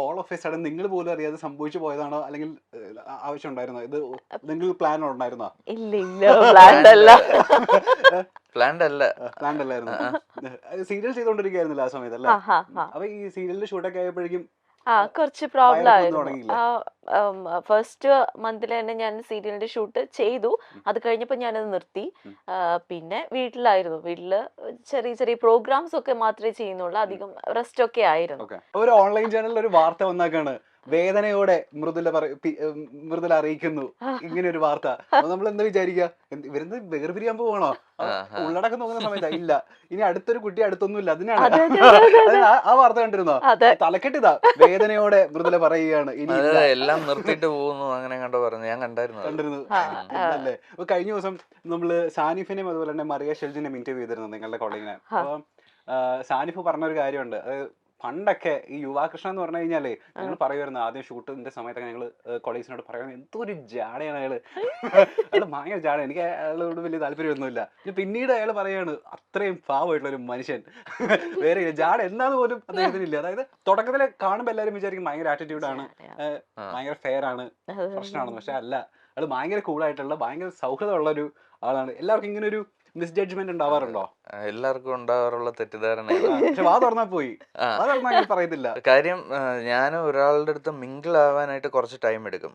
All of A sudden നിങ്ങൾ പോലും അറിയാതെ സംഭവിച്ചു പോയതാണോ, അല്ലെങ്കിൽ ആവശ്യം ഉണ്ടായിരുന്നോ? ഇത് എന്തെങ്കിലും പ്ലാൻ ഉണ്ടായിരുന്നോ? ഇല്ല ഇല്ല പ്ലാൻഡ് അല്ല. പ്ലാൻഡ് അല്ല. പ്ലാൻ അല്ലായിരുന്നു. സീരിയൽ ചെയ്തോണ്ടിരിക്കുകയായിരുന്നില്ല ആ സമയത്ത് അല്ലേ? അപ്പൊ ഈ സീരിയലിന്റെ ഷൂട്ടൊക്കെ ആയപ്പോഴേക്കും കുറച്ച് പ്രോബ്ലം വയറൊക്കെ ആയിരുന്നു. തുടങ്ങിയില്ലേ? ഫസ്റ്റ് മന്തിൽ തന്നെ ഞാൻ സീരിയലിന്റെ ഷൂട്ട് ചെയ്തു. അത് കഴിഞ്ഞപ്പോൾ ഞാനത് നിർത്തി. പിന്നെ വീട്ടിലായിരുന്നു. വീട്ടില് ചെറിയ ചെറിയ പ്രോഗ്രാംസ് ഒക്കെ മാത്രമേ ചെയ്യുന്നുള്ളൂ. അധികം റെസ്റ്റ് ഒക്കെ ആയിരുന്നു. ഒരു ഓൺലൈൻ ചാനലിൽ ഒരു വാർത്ത വന്നേക്കാണ്, വേദനയോടെ മൃദുല അറിയിക്കുന്നു ഇങ്ങനെ ഒരു വാർത്ത. നമ്മൾ എന്താ വിചാരിക്കുക, ഇവരെന്ത് വേർപിരിയാൻ പോവാണോ? ഉള്ളടക്കം നോക്കുന്ന സമയത്ത് ഇല്ല, ഇനി അടുത്തൊരു കുട്ടി അടുത്തൊന്നും ഇല്ല. അതിനാണ് ആ വാർത്ത കണ്ടിരുന്നോ? തലക്കെട്ടിതാ, വേദനയോടെ മൃദുല പറയുകയാണ് ഇനി എല്ലാം നിർത്തിയിട്ട് പോകുന്നു, അങ്ങനെ കണ്ടോ പറഞ്ഞു. ഞാൻ കണ്ടിരുന്നു. അല്ലേ? അപ്പൊ കഴിഞ്ഞ ദിവസം നമ്മള് സാനിഫിനെയും അതുപോലെ തന്നെ മറിയ ഷെൽജിനെയും ഇന്റർവ്യൂ ചെയ്തിരുന്നു നിങ്ങളുടെ കോളേജിനെ. അപ്പൊ സാനിഫ് പറഞ്ഞൊരു കാര്യമുണ്ട്. അതായത് പണ്ടൊക്കെ ഈ യുവാകൃഷ്ണ എന്ന് പറഞ്ഞു കഴിഞ്ഞാലേ ഞങ്ങൾ പറയുമായിരുന്നു, ആദ്യം ഷൂട്ടിന്റെ സമയത്തൊക്കെ ഞങ്ങള് കൊളീഗ്സിനോട് പറയുന്നത് എന്തോ ഒരു ജാടയാണ് അയാള്. അയാള് ഭയങ്കര ജാട, എനിക്ക് അയാളോട് വലിയ താല്പര്യമൊന്നുമില്ല. പിന്നീട് അയാൾ പറയാണ് അത്രയും പാവമായിട്ടുള്ള ഒരു മനുഷ്യൻ വേറെ ജാട എന്താന്ന് പോലും അദ്ദേഹത്തിനില്ല. അതായത് തുടക്കത്തില് കാണുമ്പോൾ എല്ലാവരും വിചാരിക്കും ഭയങ്കര ആറ്റിറ്റ്യൂഡാണ്, ഭയങ്കര ഫെയർ ആണ്, പ്രശ്നമാണെന്ന്. പക്ഷെ അല്ല, അയാൾ ഭയങ്കര കൂളായിട്ടുള്ള ഭയങ്കര സൗഹൃദമുള്ള ഒരു ആളാണ്. എല്ലാവർക്കും ഇങ്ങനെ ഒരു മിസ്ജഡ്ജ്മെന്റ് ഉണ്ടാവാറുണ്ടോ? എല്ലാവർക്കും ഉണ്ടാവാറുള്ള തെറ്റിദ്ധാരണ. പക്ഷെ വാ തുറന്നാ പോയി പറയത്തില്ല. കാര്യം ഞാൻ ഒരാളുടെ അടുത്ത് മിങ്കിൾ ആവാനായിട്ട് കുറച്ച് ടൈം എടുക്കും.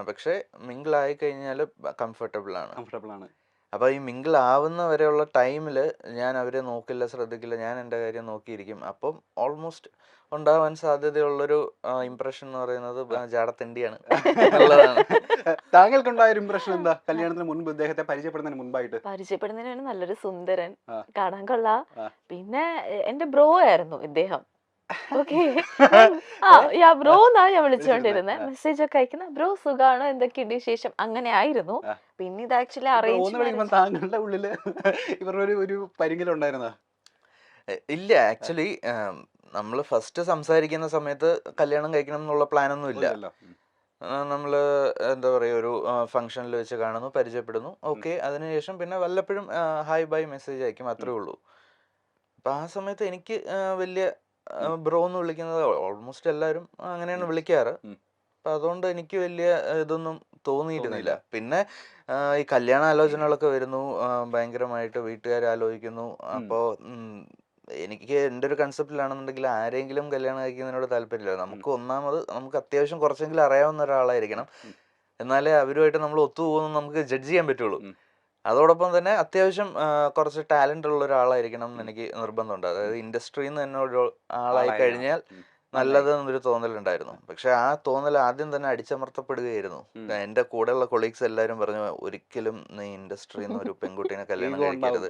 പക്ഷെ മിങ്കിൾ ആയി കഴിഞ്ഞാൽ കംഫർട്ടബിൾ ആണ്. അപ്പൊ ഈ മിങ്കിൾ ആവുന്ന വരെയുള്ള ടൈമില് ഞാൻ അവരെ നോക്കില്ല, ശ്രദ്ധിക്കില്ല, ഞാൻ എൻ്റെ കാര്യം നോക്കിയിരിക്കും. അപ്പം ഓൾമോസ്റ്റ് ഉണ്ടാവാൻ സാധ്യതയുള്ളൊരു ഇംപ്രഷൻ എന്ന് പറയുന്നത് ജാടത്തിണ്ടിയാണ് എന്നുള്ളതാണ്. താങ്കൾക്കുണ്ടായ ഒരു ഇംപ്രഷൻ എന്താ കല്യാണത്തിന് മുൻപ്, ഇദ്ദേഹത്തെ പരിചയപ്പെടുന്നതിന് മുൻപായിട്ട്? പരിചയപ്പെടുന്നതിനാണ് നല്ലൊരു സുന്ദരൻ, കാണാൻ കൊള്ളാം. പിന്നെ എന്റെ ബ്രോ ആയിരുന്നു ഇദ്ദേഹം. ഓക്കെ, ബ്രോ എന്നാ ഞാൻ വിളിച്ചോണ്ടിരുന്നത്. മെസ്സേജ് ഒക്കെ അയക്കുന്ന ബ്രോ സുഖാണോ, എന്തൊക്കെയുണ്ട് വിശേഷം, അങ്ങനെ ആയിരുന്നു. പിന്നെ ഇത് ആക്ച്വലി അറേഞ്ച്. താങ്കളുടെ ഉള്ളില് ഇവരുടെ ഒരു പരിങ്ങലുണ്ടായിരുന്നോ? ഇല്ല, ആക്ച്വലി നമ്മള് ഫസ്റ്റ് സംസാരിക്കുന്ന സമയത്ത് കല്യാണം കഴിക്കണം എന്നുള്ള പ്ലാനൊന്നും ഇല്ല. നമ്മള് എന്താ പറയുക, ഒരു ഫംഗ്ഷനിൽ വെച്ച് കാണുന്നു, പരിചയപ്പെടുന്നു, ഓക്കെ. അതിനുശേഷം പിന്നെ വല്ലപ്പോഴും ഹായ് ബൈ മെസ്സേജ് അയക്കും, അത്രേ ഉള്ളൂ. അപ്പൊ ആ സമയത്ത് എനിക്ക് വലിയ ബ്രോ എന്ന് വിളിക്കുന്നത് ഓൾമോസ്റ്റ് എല്ലാവരും അങ്ങനെയാണ് വിളിക്കാറ്. അപ്പൊ അതുകൊണ്ട് എനിക്ക് വലിയ ഇതൊന്നും തോന്നിയിരുന്നില്ല. പിന്നെ ഈ കല്യാണ ആലോചനകളൊക്കെ വരുന്നു, ഭയങ്കരമായിട്ട് വീട്ടുകാർ ആലോചിക്കുന്നു. അപ്പോ എനിക്ക് എൻ്റെ ഒരു കൺസെപ്റ്റിലാണെന്നുണ്ടെങ്കിൽ ആരെങ്കിലും കല്യാണം കഴിക്കുന്നതിനോട് താല്പര്യമില്ല. നമുക്ക് അത്യാവശ്യം കുറച്ചെങ്കിലും അറിയാവുന്ന ഒരാളായിരിക്കണം, എന്നാലേ അവരുമായിട്ട് നമ്മൾ ഒത്തുപോകുന്നു നമുക്ക് ജഡ്ജ് ചെയ്യാൻ പറ്റുള്ളൂ. അതോടൊപ്പം തന്നെ അത്യാവശ്യം കുറച്ച് ടാലന്റ് ഉള്ള ഒരാളായിരിക്കണം എന്ന് എനിക്ക് നിർബന്ധമുണ്ട്. അതായത് ഇൻഡസ്ട്രിയിൽ നിന്ന് തന്നെ ഒരു ആളായി കഴിഞ്ഞാൽ നല്ലത് എന്നൊരു തോന്നലുണ്ടായിരുന്നു. പക്ഷെ ആ തോന്നൽ ആദ്യം തന്നെ അടിച്ചമർത്തപ്പെടുകയായിരുന്നു. എന്റെ കൂടെയുള്ള കൊളീഗ്സ് എല്ലാവരും പറഞ്ഞു, ഒരിക്കലും നീ ഇൻഡസ്ട്രിയിൽ നിന്ന് ഒരു പെൺകുട്ടീനെ കല്യാണം കഴിക്കരുത്.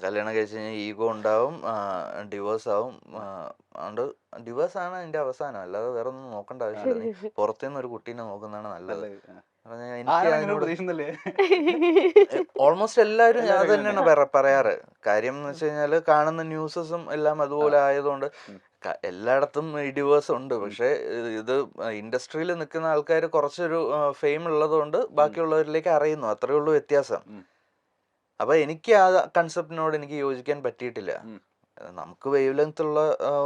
കല്യാണം കഴിച്ചു കഴിഞ്ഞാൽ ഈഗോ ഉണ്ടാവും, ഡിവോഴ്സ് ആവും. അതുകൊണ്ട് ഡിവോഴ്സ് ആണ് അതിന്റെ അവസാനം, അല്ലാതെ വേറെ ഒന്നും നോക്കേണ്ട ആവശ്യമില്ല. നീ പുറത്തുനിന്ന് ഒരു കുട്ടീനെ നോക്കുന്നതാണ് നല്ലത്. ഓൾമോസ്റ്റ് എല്ലാവരും അത് തന്നെയാണ് പറയാറ്. കാര്യം എന്ന് വെച്ച് കഴിഞ്ഞാല് കാണുന്ന ന്യൂസസും എല്ലാം അതുപോലെ ആയതുകൊണ്ട് എല്ലായിടത്തും ഈ ഡിവോഴ്സ് ഉണ്ട്. പക്ഷെ ഇത് ഇൻഡസ്ട്രിയിൽ നിൽക്കുന്ന ആൾക്കാർ കുറച്ചൊരു ഫെയിം ഉള്ളത് കൊണ്ട് ബാക്കിയുള്ളവരിലേക്ക് അറിയുന്നു, അത്രേ ഉള്ളൂ വ്യത്യാസം. അപ്പൊ എനിക്ക് ആ കൺസെപ്റ്റിനോട് എനിക്ക് യോജിക്കാൻ പറ്റിയിട്ടില്ല. നമുക്ക് വേവ് ലെങ്ത് ഉള്ള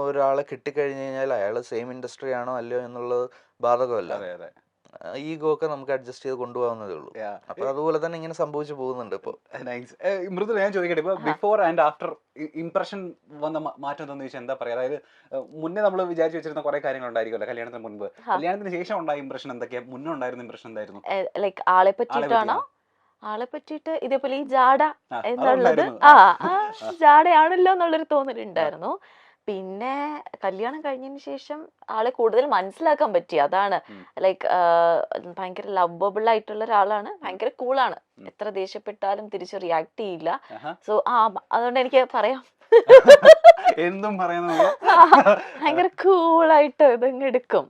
ഒരാളെ കിട്ടിക്കഴിഞ്ഞു കഴിഞ്ഞാൽ അയാൾ സെയിം ഇൻഡസ്ട്രി ആണോ അല്ലയോ എന്നുള്ളത് ബാധകമല്ല. ഈഗോ ഒക്കെ നമുക്ക് അഡ്ജസ്റ്റ് ചെയ്ത് കൊണ്ടുപോകുന്നതേ ഉള്ളൂ. അപ്പൊ അതുപോലെ തന്നെ ഇങ്ങനെ സംഭവിച്ചു പോകുന്നുണ്ട് ഇപ്പൊ. മൃദുല, ഞാൻ ചോദിക്കട്ടെ, ഇപ്പൊ ബിഫോർ ആൻഡ് ആഫ്റ്റർ ഇംപ്രഷൻ വന്ന മാറ്റം എന്താണെന്ന് ചോദിച്ചാൽ എന്താ പറയാ? അതായത് മുന്നേ നമ്മൾ വിചാരിച്ചു വെച്ചിരുന്ന കുറെ കാര്യങ്ങൾ ഉണ്ടായിരിക്കുമല്ലോ കല്യാണത്തിന് മുൻപ്, കല്യാണത്തിന് ശേഷം ഉണ്ടായ ഇംപ്രഷൻ എന്തൊക്കെയാ? മുന്നേ ഉണ്ടായിരുന്ന ഇംപ്രഷൻ എന്തായിരുന്നു? ലൈക്ക് ആളെ പറ്റിയിട്ടാണോ? ആളെ പറ്റിയിട്ട് ഇതേപോലെ ഈ ജാട എന്നുള്ളത് ജാടയാണല്ലോ എന്നുള്ളൊരു തോന്നലുണ്ടായിരുന്നു. പിന്നെ കല്യാണം കഴിഞ്ഞതിന് ശേഷം ആളെ കൂടുതൽ മനസ്സിലാക്കാൻ പറ്റി. അതാണ് ലൈക്ക് ഭയങ്കര ലവബിൾ ആയിട്ടുള്ള ഒരാളാണ്, ഭയങ്കര കൂളാണ്. എത്ര ദേഷ്യപ്പെട്ടാലും തിരിച്ച് റിയാക്ട് ചെയ്യില്ല. സോ അതുകൊണ്ട് എനിക്ക് പറയാം, എന്തും ഭയങ്കര കൂളായിട്ട് ഇതങ്ങ് എടുക്കും.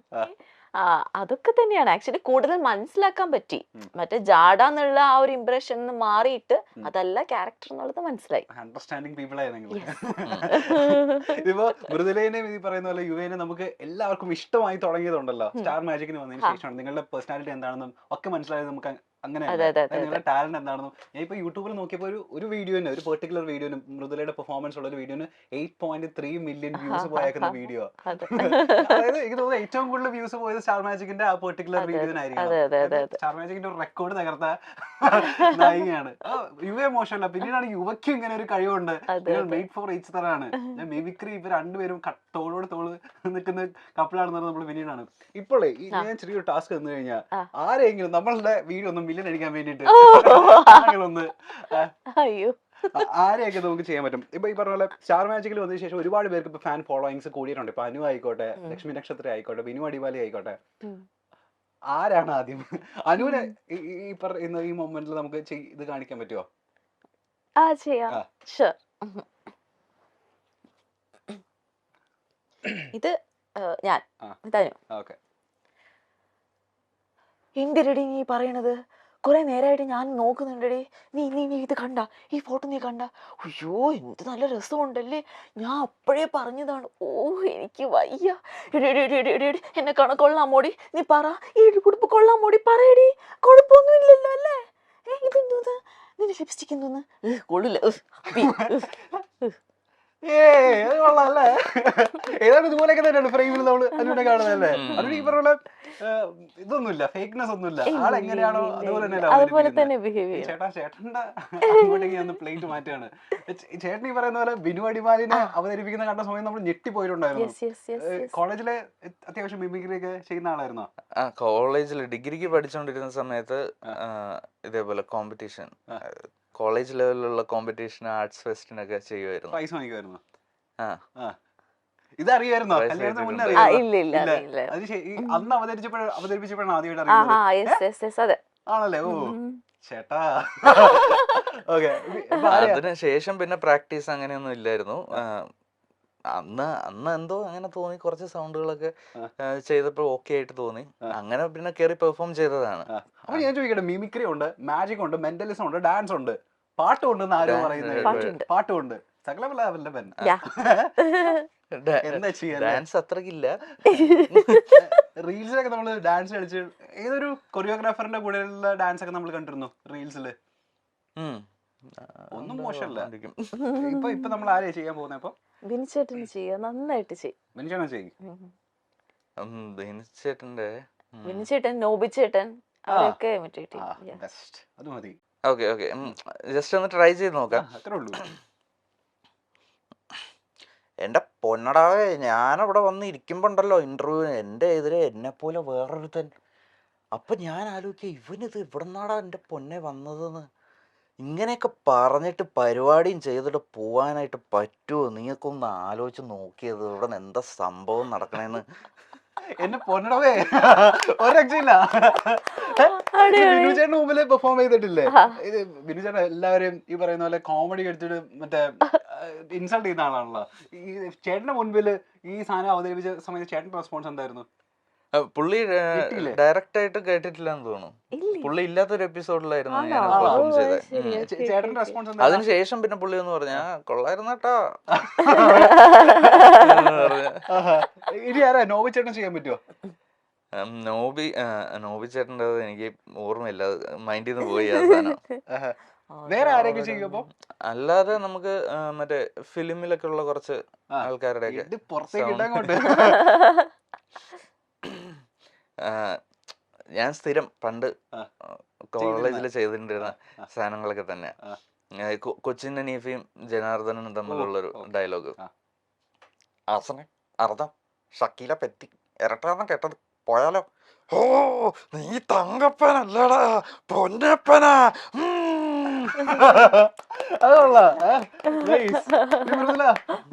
അതൊക്കെ തന്നെയാണ് ആക്ച്വലി കൂടുതൽ മനസ്സിലാക്കാൻ പറ്റി. മറ്റേ ജാഡ എന്നുള്ള ആ ഒരു ഇംപ്രഷൻ മാറിയിട്ട് അതല്ല ക്യാരക്ടർ എന്നുള്ളത് മനസ്സിലായി. അണ്ടർസ്റ്റാൻഡിങ് പീപ്പിൾ ആയിരുന്നു. ഇതിപ്പോ മൃദുലേനെ ഈ പറയുന്ന പോലെ യുവേനെ നമുക്ക് എല്ലാവർക്കും ഇഷ്ടമായി തുടങ്ങിയതുണ്ടല്ലോ സ്റ്റാർ മാജിക്കിന് വന്നതിന് ശേഷമാണ്. നിങ്ങളുടെ പേഴ്സണാലിറ്റി എന്താണെന്നും ഒക്കെ മനസ്സിലായത് നമുക്ക് അങ്ങനെയല്ല. നിങ്ങളുടെ ടാലന്റ് എന്താണെന്നും ഞാൻ ഇപ്പൊ യൂട്യൂബിൽ നോക്കിയപ്പോ ഒരു വീഡിയോന്, ഒരു പെർട്ടിക്കുലർ വീഡിയോന്, മൃദുലയുടെ പെർഫോമൻസ് ഉള്ള ഒരു വീഡിയോന് 8.3 മില്യൺ വ്യൂസ് പോയേക്കുന്ന വീഡിയോ. അതായത് എനിക്ക് തോന്നുന്നു ഏറ്റവും കൂടുതൽ വ്യൂസ് പോയത് സ്റ്റാർ മാജിക്കിന്റെ ആ പെർട്ടിക്കുലർ വീഡിയോനായിരിക്കും. സ്റ്റാർ മാജിക്കിന്റെ ഒരു റെക്കോർഡ് തകർത്ത നായികയാണ്. യുവ മോശമല്ല, പിന്നീടാണ് യുവയ്ക്കും ഇങ്ങനെ ഒരു കഴിവുണ്ട്. മെയ്ഡ് ഫോർ ഈച്ച് തരാണ്. മിമിക്രി ഇവർ രണ്ടുപേരും തോളോട് തോള് നിൽക്കുന്ന കപ്പിളാണെന്ന് നമ്മൾ പിന്നീടാണ്. ഇപ്പോഴേ ഞാൻ ചെറിയൊരു ടാസ്ക് തന്നു കഴിഞ്ഞാൽ ആരെങ്കിലും നമ്മളുടെ വീഡിയോ ഒന്ന് മില്യൺ അടിക്കാൻ വേണ്ടിട്ട് ഒന്ന് ആരെയൊക്കെ നമുക്ക് ചെയ്യാൻ പറ്റും? ഇപ്പൊ ഈ പറഞ്ഞ പോലെ സ്റ്റാർ മാജിക്കിൽ വന്നതിന് ശേഷം ഒരുപാട് പേർക്ക് ഇപ്പൊ ഫാൻ ഫോളോയിങ്സ് കൂടിയിട്ടുണ്ട്. ഇപ്പൊ അനു ആയിക്കോട്ടെ, ലക്ഷ്മി നക്ഷത്ര ആയിക്കോട്ടെ, ബിനു അടിവാലി ആയിക്കോട്ടെ. ആരാണ് ആദ്യം അനുവിനെ ഈ പറയുന്ന ഈ മൊമെന്റിൽ നമുക്ക് ഇത് കാണിക്കാൻ പറ്റുമോ? ഇത് ഞാൻ എന്തിരടി നീ പറയണത്? കുറെ നേരമായിട്ട് ഞാൻ നോക്കുന്നുണ്ടടി. നീ നീ നീ ഇത് കണ്ട, ഈ ഫോട്ടോ നീ കണ്ട? അയ്യോ എന്ത് നല്ല രസമുണ്ടല്ലേ, ഞാൻ അപ്പോഴേ പറഞ്ഞതാണ്. ഓ എനിക്ക് വയ്യ. എന്നെ കൊള്ളാമോടി, നീ പറ. ഈ ഉടുപ്പ് കൊള്ളാമോടി, പറയടി. കുഴപ്പമൊന്നും ഇല്ലല്ലോ അല്ലേ? ഇതെന്തോന്ന്, നിന്റെ ലിപ്സ്റ്റിക് എന്തോന്ന്? കൊള്ളില്ല. കൊള്ളാല്ലേ? ഏതാണ്ട് ഇതുപോലെയൊക്കെ തന്നെയാണ് ഫ്രെയിമിൽ നമ്മള് അനുവിനെ കാണുന്നതല്ലേ? അതിന് ഈ പറഞ്ഞ ഇതൊന്നുമില്ല, ഫേക്ക്നെസ് ഒന്നുമില്ല. ആളെങ്ങനെയാണോ അതുപോലെ തന്നെ. ചേട്ടന്റെ അങ്ങോട്ടേക്ക് ഒന്ന് പ്ലേറ്റ് മാറ്റാണ്. ചേട്ടൻ ഈ പറയുന്ന പോലെ ബിനു അടിമാലിനെ അവതരിപ്പിക്കുന്ന കണ്ട സമയം നമ്മൾ ഞെട്ടിപ്പോയിട്ടുണ്ടായിരുന്നു. കോളേജിലെ അത്യാവശ്യം മിമിക്രി ഒക്കെ ചെയ്യുന്ന ആളായിരുന്നോ? കോളേജിൽ ഡിഗ്രിക്ക് പഠിച്ചുകൊണ്ടിരുന്ന സമയത്ത് ഇതേപോലെ കോമ്പറ്റീഷൻ, കോളേജ് ലെവലിലുള്ള കോമ്പറ്റീഷൻ, ആർട്സ് ഫെസ്റ്റിനൊക്കെ ചെയ്യുമായിരുന്നു. പ്രൈസ് വാങ്ങിക്കുമായിരുന്നു. ഇതറിയായിരുന്നോ? കല്യാണത്തിന് മുന്നേ അന്ന് അവതരിപ്പിച്ചപ്പോഴാണ് ആദ്യമായിട്ട് അറിയുന്നത്. ആണല്ലേ? ഓ ചേട്ടാ. അതിന് ശേഷം പിന്നെ പ്രാക്ടീസ് അങ്ങനെയൊന്നും ഇല്ലായിരുന്നു. അന്ന് എന്തോ അങ്ങനെ തോന്നി, കുറച്ച് സൗണ്ടുകളൊക്കെ ചെയ്തപ്പോൾ ഓക്കെ ആയിട്ട് തോന്നി. അങ്ങനെ പിന്നെ കയറി പെർഫോം ചെയ്തതാണ്. അപ്പൊ ഞാൻ ചോദിക്കട്ടെ, മിമിക്രി ഉണ്ട്, മാജിക് ഉണ്ട്, മെന്റലിസം ഉണ്ട്, ഡാൻസ് ഉണ്ട്, പാട്ടുണ്ടെന്ന് ആരും പറയുന്നത്? പാട്ടുണ്ട്. ഡാൻസ് അത്രക്കില്ല. റീൽസിലൊക്കെ നമ്മള് ഡാൻസ് കളിച്ച് ഏതൊരു കൊറിയോഗ്രാഫറിന്റെ കൂടെയുള്ള ഡാൻസ് ഒക്കെ നമ്മൾ കണ്ടിരുന്നു റീൽസില്. ഒന്നും മോശമല്ല. ഇപ്പൊ നമ്മൾ ആരെയാ ചെയ്യാൻ പോകുന്നത്? അപ്പൊ ബിനിച്ചേട്ടന് ചെയ്യാം, നന്നായിട്ട് ചെയ്യും. ബിനിച്ചേട്ടൻ, നോബിച്ചേട്ടൻ അവരൊക്കെ അത് മതി. ഓക്കെ ജസ്റ്റ് ഒന്ന് ട്രൈ ചെയ്ത് നോക്കാം. അത്രേ ഉള്ളൂ. എന്റെ പൊന്നടാവേ, ഞാനവിടെ വന്ന് ഇരിക്കുമ്പോണ്ടല്ലോ ഇന്റർവ്യൂവിന്, എന്റെ എതിരെ എന്നെ പോലെ വേറൊരുത്തൻ. അപ്പൊ ഞാൻ ആലോചിക്കുക, ഇവനിത് ഇവിടെ നിന്നാടാ എന്റെ പൊന്നെ വന്നതെന്ന്. ഇങ്ങനെയൊക്കെ പറഞ്ഞിട്ട് പരിപാടിയും ചെയ്തിട്ട് പോവാനായിട്ട് പറ്റുമോ? നീക്കൊന്ന് ആലോചിച്ച് നോക്കിയത് ഇവിടെ നിന്ന് എന്താ സംഭവം നടക്കണേന്ന്. എന്നെ പൊന്നടവേ, ഒരു രക്ഷയില്ല. ബിനുചേട്ടന് മുമ്പിൽ പെർഫോം ചെയ്തിട്ടില്ലേ? ബിനുചേട്ടൻ എല്ലാവരും ഈ പറയുന്ന പോലെ കോമഡി കളിച്ചിട്ട് മറ്റേ ഇൻസൾട്ട് ചെയ്യുന്ന ആളാണല്ലോ. ഈ ചേട്ടന്റെ മുൻപിൽ ഈ സാധനം അവതരിപ്പിച്ച സമയത്ത് ചേട്ടന്റെ റെസ്പോൺസ് എന്തായിരുന്നു? പുള്ളി ഡയറക്റ്റ് ആയിട്ട് കേട്ടിട്ടില്ലെന്ന് തോന്നുന്നു. പുള്ളി ഇല്ലാത്തൊരു എപ്പിസോഡിലായിരുന്നു ഞാൻ പെർഫോം ചെയ്തത്. ചേട്ടന്റെ റെസ്പോൺസ്? അതിനുശേഷം പിന്നെ പുള്ളി ഒന്ന് പറഞ്ഞാ കൊള്ളായിരുന്നു കേട്ടോ. ഇനി ആരാ നോബി ചേട്ടൻ ചെയ്യാൻ പറ്റുമോ? നോബി ചേട്ടൻ്റെ എനിക്ക് ഓർമ്മയില്ല, മൈൻഡിൽ നിന്ന് പോയി ആ സാധനം. വേറെ ആരെങ്കിലും ചെയ്യുമ്പോ? അല്ലാതെ നമുക്ക് മറ്റേ ഫിലിമിലൊക്കെ ഉള്ള കുറച്ച് ആൾക്കാരുടെ ഞാൻ സ്ഥിരം പണ്ട് കോളേജിൽ ചെയ്തിട്ടുണ്ടിരുന്ന സാധനങ്ങളൊക്കെ തന്നെ. കൊച്ചിൻ ഹനീഫയും ജനാർദ്ദനും തമ്മിലുള്ളൊരു ഡയലോഗ്, ആസനെ അർദ്ധം ഷക്കീല പറ്റി ഇരട്ടാന്ന് കേട്ടത് പോയാലോ? ഓ നീ തങ്കപ്പനല്ലടാ പൊന്നപ്പനാ. അതുകൊള്ളാം.